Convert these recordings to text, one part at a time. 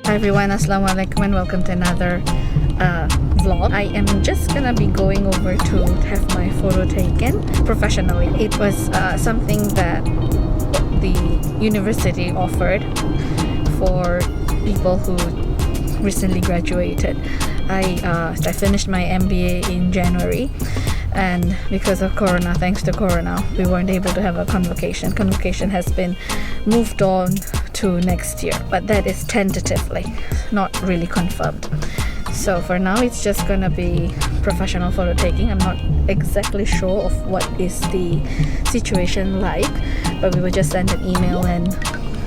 Hi everyone, Assalamualaikum and welcome to another vlog. I am just gonna be going over to have my photo taken professionally. It was something that the university offered for people who recently graduated. I finished my MBA in January, and because of Corona, thanks to Corona, we weren't able to have a convocation. Convocation has been moved on to next year, but that is tentatively, not really confirmed. So for now, it's just gonna be professional photo taking. I'm not exactly sure of what is the situation like, but we were just sent an email and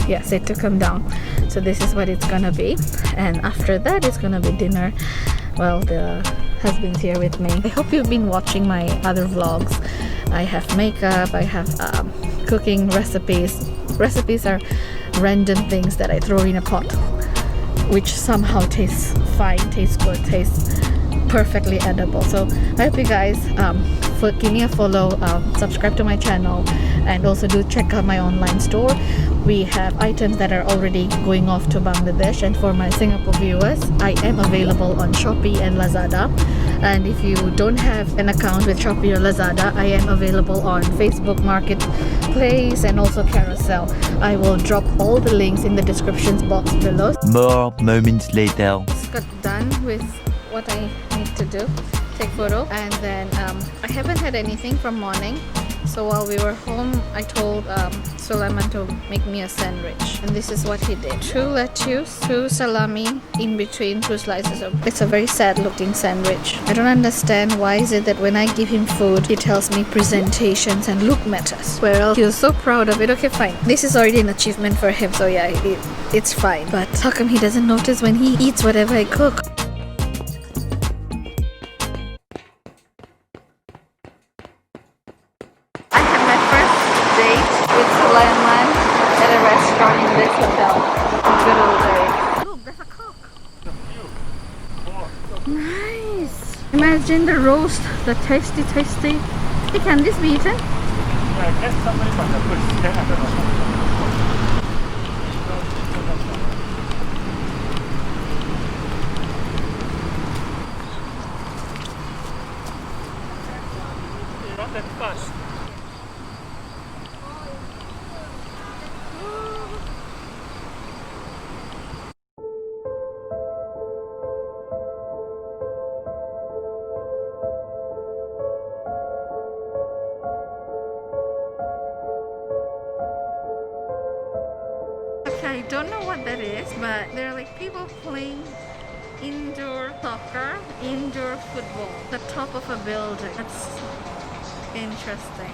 yeah, said to come down. So this is what it's gonna be, and after that it's gonna be dinner. Well, the husband's here with me. I hope you've been watching my other vlogs. I have makeup, I have cooking recipes. Recipes are random things that I throw in a pot, which somehow tastes fine, tastes good, tastes perfectly edible. So I hope you guys give me a follow, subscribe to my channel, and also do check out my online store. We have items that are already going off to Bangladesh, and for my Singapore viewers, I am available on Shopee and Lazada. And if you don't have an account with Shopee or Lazada, I am available on Facebook Marketplace and also Carousel. I will drop all the links in the description box below. More moments later. Just got done with what I need to do, take photo, and then I haven't had anything from morning. So while we were home, I told Sulaiman to make me a sandwich, and this is what he did. 2 lettuce, 2 salami, in between 2 slices of... It's a very sad looking sandwich. I don't understand why is it that when I give him food, he tells me presentations and look matters. Well, he was so proud of it. Okay, fine. This is already an achievement for him, so yeah, it's fine. But how come he doesn't notice when he eats whatever I cook? Sulaiman at a restaurant in this hotel. Good old day. Look, there's a cock. Nice. Imagine the roast, the tasty. Hey, can this be eaten? I guess somebody from the food stand. I don't know. Not that fast. I don't know what that is, but there are like people playing indoor soccer, indoor football, the top of a building. That's interesting.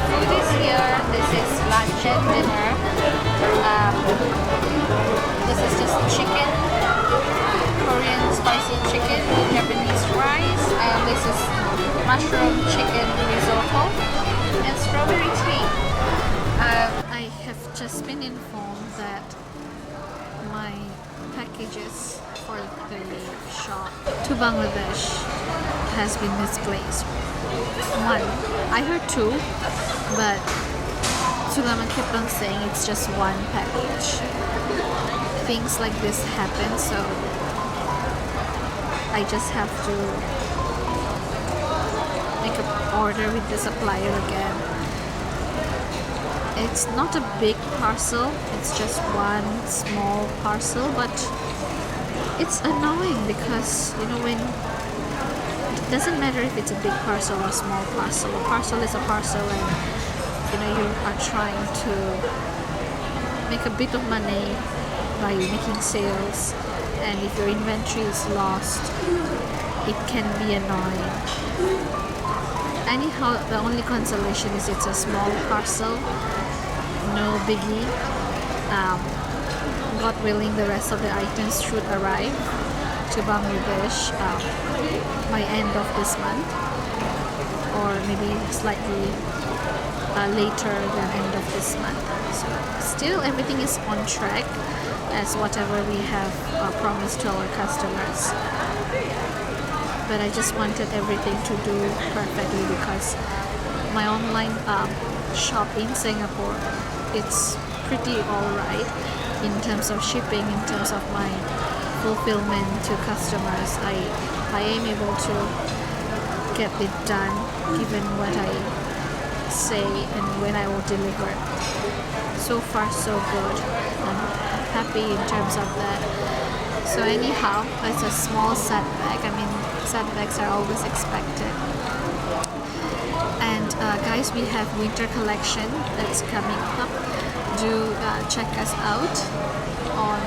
Food is here. This is lunch and dinner. This is just chicken, Korean spicy chicken with Japanese rice, and this is mushroom chicken risotto and strawberry tea. I have just been informed that my packages for the shop to Bangladesh has been misplaced. 1, I heard 2, but Sulaiman kept on saying it's just 1 package. Things like this happen, so I just have to make an order with the supplier again. It's not a big parcel, it's just 1 small parcel, but it's annoying because, you know, when it doesn't matter if it's a big parcel or a small parcel. A parcel is a parcel, and you know, you are trying to make a bit of money by making sales, and if your inventory is lost, it can be annoying. Anyhow, the only consolation is it's a small parcel, no biggie. God willing, the rest of the items should arrive to Bangladesh by end of this month, or maybe slightly later than end of this month. So still everything is on track as whatever we have promised to our customers. but I just wanted everything to do perfectly because my online shop in Singapore, it's pretty alright in terms of shipping, in terms of my fulfillment to customers. I am able to get it done given what I say and when I will deliver. So far so good. I'm happy in terms of that. So anyhow, it's a small setback. I mean, setbacks are always expected. And guys, we have winter collection that's coming up. Do check us out on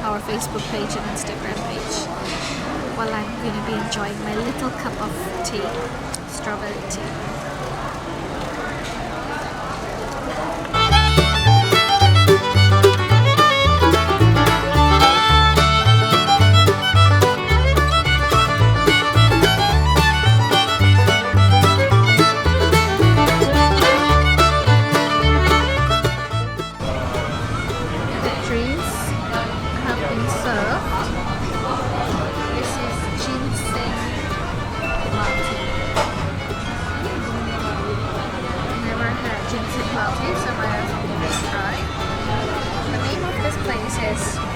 our Facebook page and Instagram page while I'm going to be enjoying my little cup of tea, strawberry tea.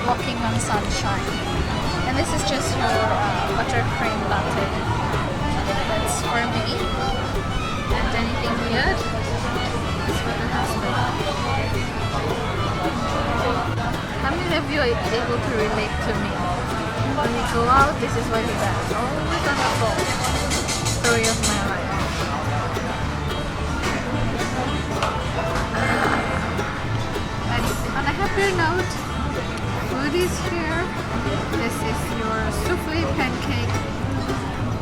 Walking on Sunshine, and this is just your buttercream latte. That's for me, and anything weird is for the husband. How many of you are able to relate to me? When we go out, this is what he does. Always on the phone. Story of my life. And on a happier note, food is here. This is your souffle pancake.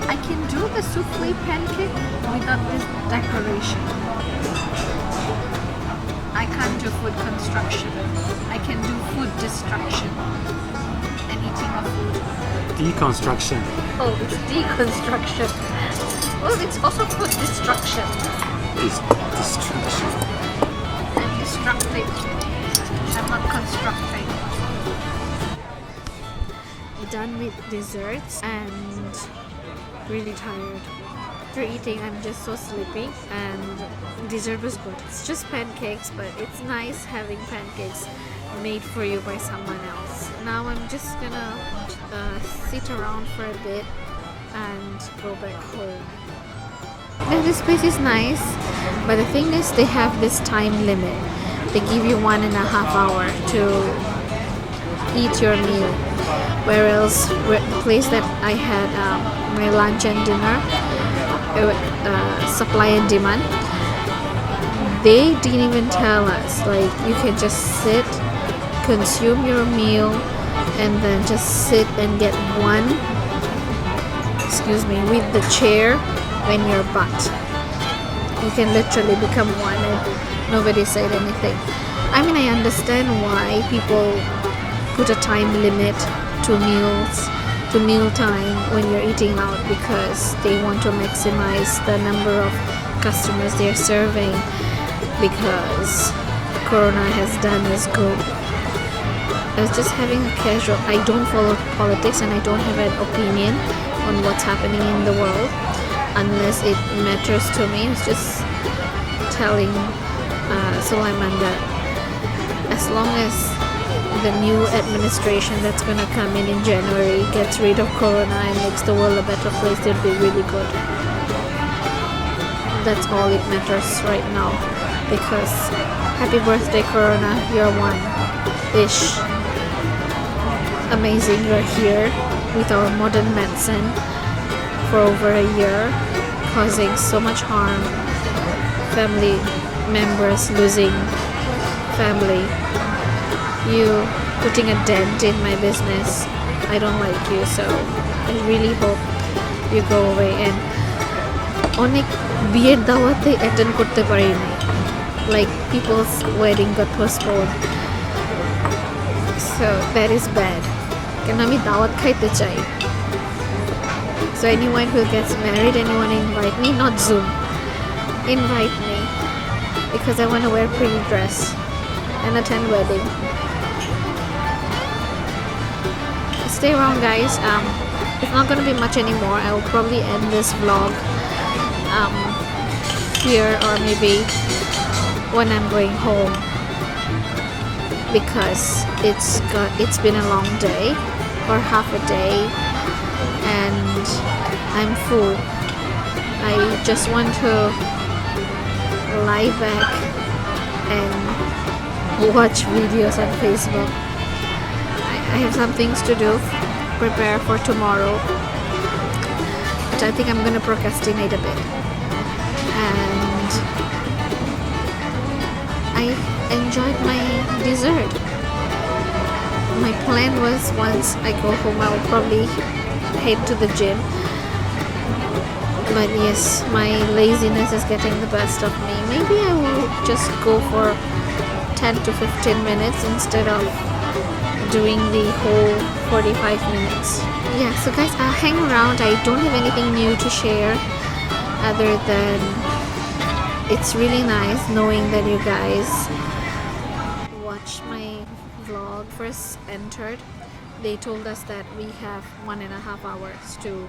I can do the souffle pancake without this decoration. I can't do food construction. I can do food destruction and eating of food. Deconstruction. Oh, it's deconstruction. Well, it's also food destruction. Destruction. I'm destructive. I'm not constructing. Done with desserts and really tired. After eating, I'm just so sleepy, and dessert was good. It's just pancakes, but it's nice having pancakes made for you by someone else. Now I'm just gonna sit around for a bit and go back home. Now this place is nice, but the thing is they have this time limit. They give you 1.5 hours to eat your meal. Whereas the place that I had my lunch and dinner, supply and demand, they didn't even tell us. Like, you can just sit, consume your meal, and then just sit and get one, with the chair in your butt. You can literally become one, and nobody said anything. I mean, I understand why people put a time limit to meal time when you're eating out, because they want to maximize the number of customers they're serving, because Corona has done us good. I was just having a casual, I don't follow politics and I don't have an opinion on what's happening in the world unless it matters to me. It's just telling Sulaiman that as long as the new administration that's going to come in January gets rid of Corona and makes the world a better place, it'll be really good. That's all it matters right now, because happy birthday Corona, you're one-ish. Amazing, you're here with our modern medicine for over a year, causing so much harm, family members losing family, you putting a dent in my business. I don't like you, so I really hope you go away. And অনেক বিয়ের দাওয়াতে attend করতে পারি নাই, like people's wedding got postponed, so that is bad. কেন আমি দাওয়াত খাইতে চাই. So anyone who gets married, anyone invite me, not Zoom, invite me, because I want to wear pretty dress and attend wedding. Stay around, guys. it's not gonna be much anymore. I'll probably end this vlog here, or maybe when I'm going home, because it's been a long day, or half a day, and I'm full. I just want to lie back and watch videos on Facebook. I have some things to do, prepare for tomorrow, but I think I'm gonna procrastinate a bit. And I enjoyed my dessert. My plan was, once I go home, I will probably head to the gym. But yes, my laziness is getting the best of me. Maybe I will just go for 10 to 15 minutes instead of doing the whole 45 minutes. Yeah, so guys, hang around. I don't have anything new to share other than it's really nice knowing that you guys watched my vlog. First entered, they told us that we have 1.5 hours to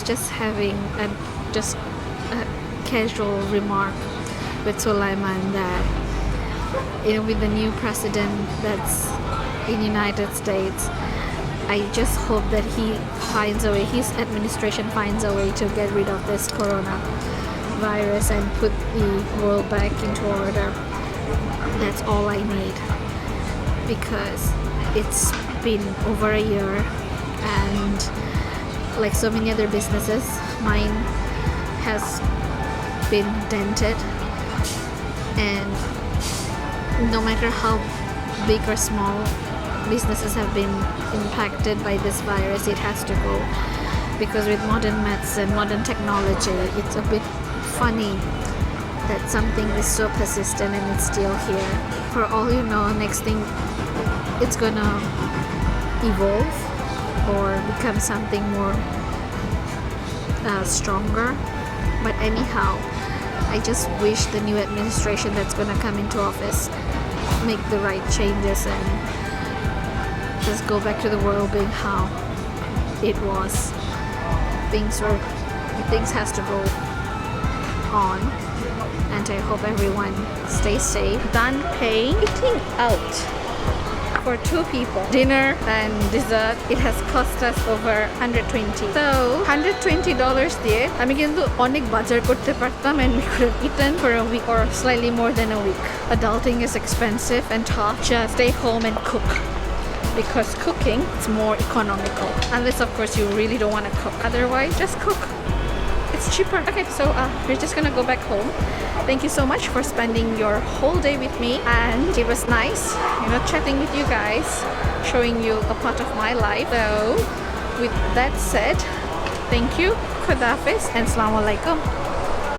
just having a casual remark with Sulaiman that, you know, with the new president that's in United States, I just hope that he finds a way, his administration finds a way to get rid of this coronavirus and put the world back into order. That's all I need, because it's been over a year, and like so many other businesses, mine has been dented, and no matter how big or small businesses have been impacted by this virus, it has to go, because with modern medicine, modern technology, it's a bit funny that something is so persistent and it's still here. For all you know, next thing, it's gonna evolve or become something more stronger. But anyhow, I just wish the new administration that's gonna come into office make the right changes and just go back to the world being how it was. Things has to go on, and I hope everyone stays safe. Done paying, eating out for 2 people, dinner and dessert. It has cost us over 120. So $120 দিয়ে আমি কিন্তু অনেক বাজার করতে পারতাম, and we could have eaten for a week or slightly more than a week. Adulting is expensive and tough. Just stay home and cook, because cooking is more economical, unless of course you really don't want to cook. Otherwise, just cook. It's cheaper. Okay, so we're just gonna go back home. Thank you so much for spending your whole day with me, and it was nice, you know, chatting with you guys, showing you a part of my life. So with that said, thank you, Khudafiz, and Assalamu alaikum.